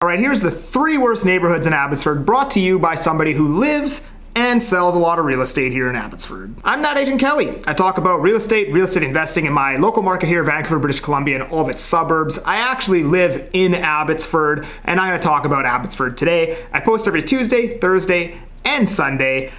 Alright, here's the 3 worst neighborhoods in Abbotsford, brought to you by somebody who lives and sells a lot of real estate here in Abbotsford. I'm not Agent Kelly. I talk about real estate investing in my local market here, Vancouver, British Columbia, and all of its suburbs. I actually live in Abbotsford, and I'm going to talk about Abbotsford today. I post every Tuesday, Thursday, and Sunday.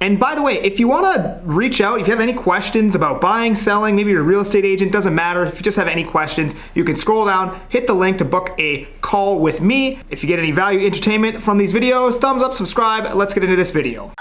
And by the way, if you want to reach out, if you have any questions about buying, selling, maybe you're a real estate agent, doesn't matter. If you just have any questions, you can scroll down, hit the link to book a call with me. If you get any value, entertainment from these videos, thumbs up, subscribe. Let's get into this video.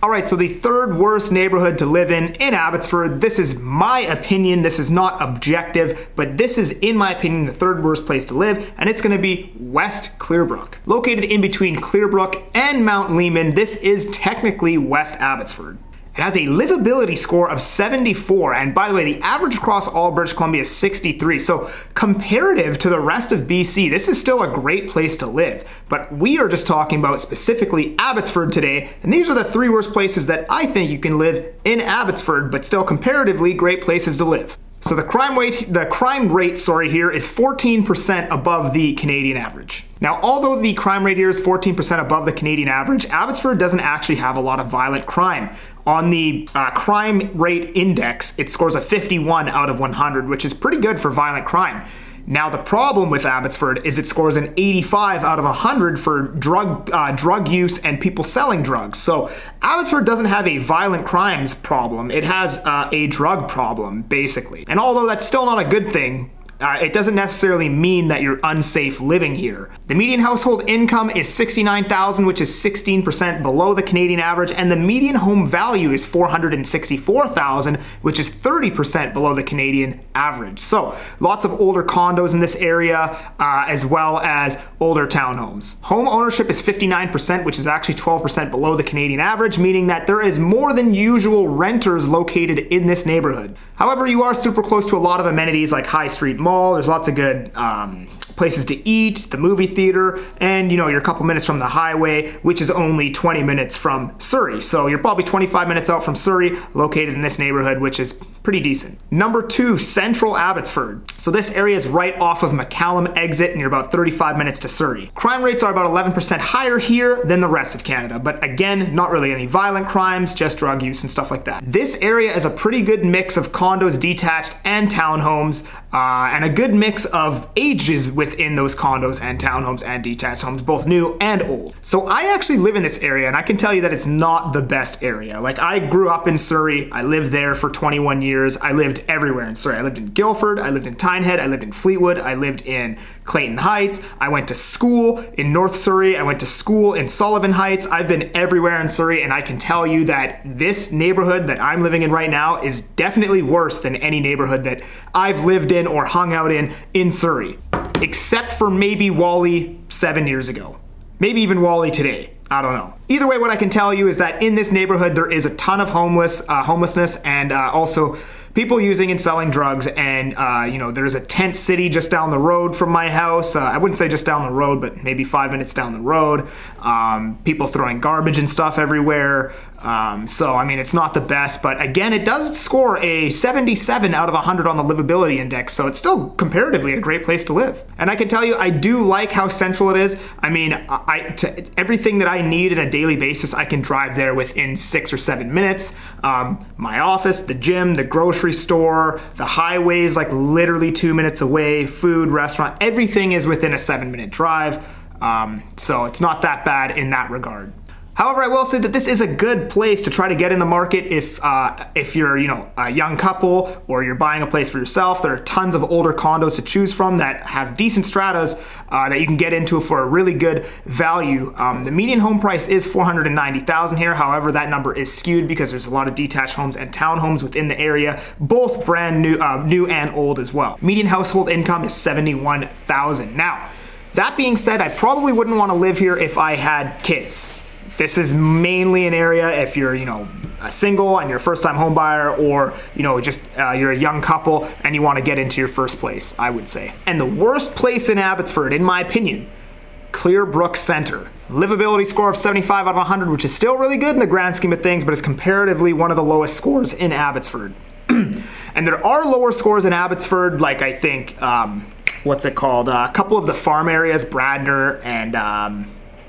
Alright, so the 3rd worst neighborhood to live in Abbotsford. This is my opinion, this is not objective, but this is, in my opinion, the 3rd worst place to live, and it's going to be West Clearbrook. Located in between Clearbrook and Mount Lehman, this is technically West Abbotsford. It has a livability score of 74, and by the way, the average across all British Columbia is 63, so comparative to the rest of BC, this is still a great place to live. But we are just talking about specifically Abbotsford today, and these are the 3 worst places that I think you can live in Abbotsford, but still comparatively great places to live. So the crime rate here is 14% above the Canadian average. Now, although the crime rate here is 14% above the Canadian average, Abbotsford doesn't actually have a lot of violent crime. On the crime rate index, it scores a 51 out of 100, which is pretty good for violent crime. Now, the problem with Abbotsford is it scores an 85 out of 100 for drug use and people selling drugs. So Abbotsford doesn't have a violent crimes problem. It has a drug problem, basically. And although that's still not a good thing, it doesn't necessarily mean that you're unsafe living here. The median household income is $69,000, which is 16% below the Canadian average, and the median home value is $464,000, which is 30% below the Canadian average. So lots of older condos in this area, as well as older townhomes. Home ownership is 59%, which is actually 12% below the Canadian average, meaning that there is more than usual renters located in this neighborhood. However, you are super close to a lot of amenities like High Street Mall. There's lots of good places to eat, the movie theater, and you're a couple minutes from the highway, which is only 20 minutes from Surrey. So you're probably 25 minutes out from Surrey, located in this neighborhood, which is pretty decent. Number 2, Central Abbotsford. So this area is right off of McCallum exit, and you're about 35 minutes to Surrey. Crime rates are about 11% higher here than the rest of Canada, but again, not really any violent crimes, just drug use and stuff like that. This area is a pretty good mix of condos, detached, and townhomes, and a good mix of ages within those condos and townhomes and detached homes, both new and old. So I actually live in this area, and I can tell you that it's not the best area. Like, I grew up in Surrey, I lived there for 21 years, I lived everywhere in Surrey. I lived in Guildford, I lived in Tynehead, I lived in Fleetwood, I lived in Clayton Heights, I went to school in North Surrey, I went to school in Sullivan Heights. I've been everywhere in Surrey, and I can tell you that this neighborhood that I'm living in right now is definitely worse than any neighborhood that I've lived in or hung out in Surrey, except for maybe Whalley 7 years ago. Maybe even Whalley today. I don't know. Either way, what I can tell you is that in this neighborhood, there is a ton of homelessness and also people using and selling drugs, and there's a tent city just down the road from my house. I wouldn't say just down the road, but maybe 5 minutes down the road. People throwing garbage and stuff everywhere. So I mean, it's not the best, but again, it does score a 77 out of 100 on the livability index, so it's still comparatively a great place to live. And I can tell you, I do like how central it is. I mean, everything that I need on a daily basis, I can drive there within 6 or 7 minutes. My office, the gym, the grocery store, the highway is like literally 2 minutes away, food, restaurant, everything is within a 7-minute drive. So it's not that bad in that regard. However, I will say that this is a good place to try to get in the market if you're, a young couple or you're buying a place for yourself. There are tons of older condos to choose from that have decent stratas that you can get into for a really good value. The median home price is $490,000 here. However, that number is skewed because there's a lot of detached homes and townhomes within the area, both brand new, new and old as well. Median household income is $71,000. Now, that being said, I probably wouldn't want to live here if I had kids. This is mainly an area if you're, a single and you're a first-time home buyer, or, just you're a young couple and you want to get into your first place, I would say. And the worst place in Abbotsford, in my opinion, Clearbrook Center. Livability score of 75 out of 100, which is still really good in the grand scheme of things, but it's comparatively one of the lowest scores in Abbotsford. And there are lower scores in Abbotsford, like I think, what's it called? A couple of the farm areas, Bradner and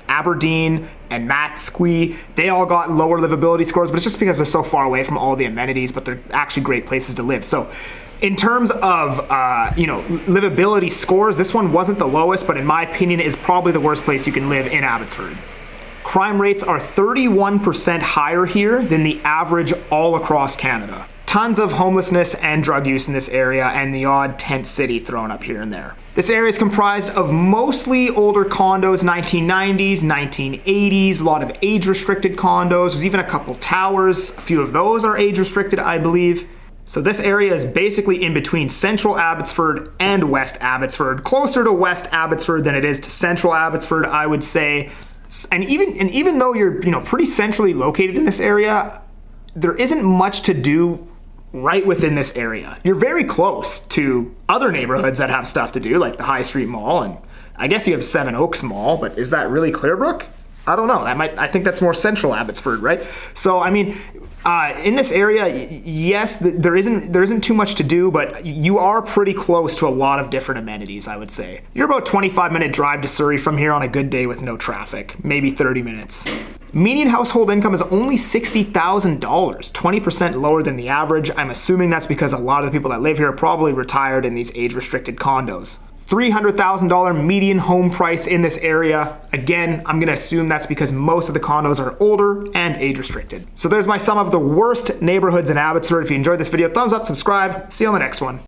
Aberdeen and Matsqui, they all got lower livability scores, but it's just because they're so far away from all the amenities, but they're actually great places to live. So in terms of, livability scores, this one wasn't the lowest, but in my opinion is probably the worst place you can live in Abbotsford. Crime rates are 31% higher here than the average all across Canada. Tons of homelessness and drug use in this area, and the odd tent city thrown up here and there. This area is comprised of mostly older condos, 1990s, 1980s, a lot of age-restricted condos. There's even a couple towers. A few of those are age-restricted, I believe. So this area is basically in between central Abbotsford and West Abbotsford, closer to West Abbotsford than it is to central Abbotsford, I would say. And even though you're pretty centrally located in this area, there isn't much to do right within this area. You're very close to other neighborhoods that have stuff to do, like the High Street Mall, and I guess you have Seven Oaks Mall, but is that really Clearbrook? I don't know. I think that's more central Abbotsford, right? So I mean, in this area, yes, there isn't too much to do, but you are pretty close to a lot of different amenities, I would say. You're about 25-minute drive to Surrey from here on a good day with no traffic, maybe 30 minutes. Median household income is only $60,000, 20% lower than the average. I'm assuming that's because a lot of the people that live here are probably retired in these age-restricted condos. $300,000 median home price in this area. Again, I'm gonna assume that's because most of the condos are older and age restricted. So there's my sum of the worst neighborhoods in Abbotsford. If you enjoyed this video, thumbs up, subscribe. See you on the next one.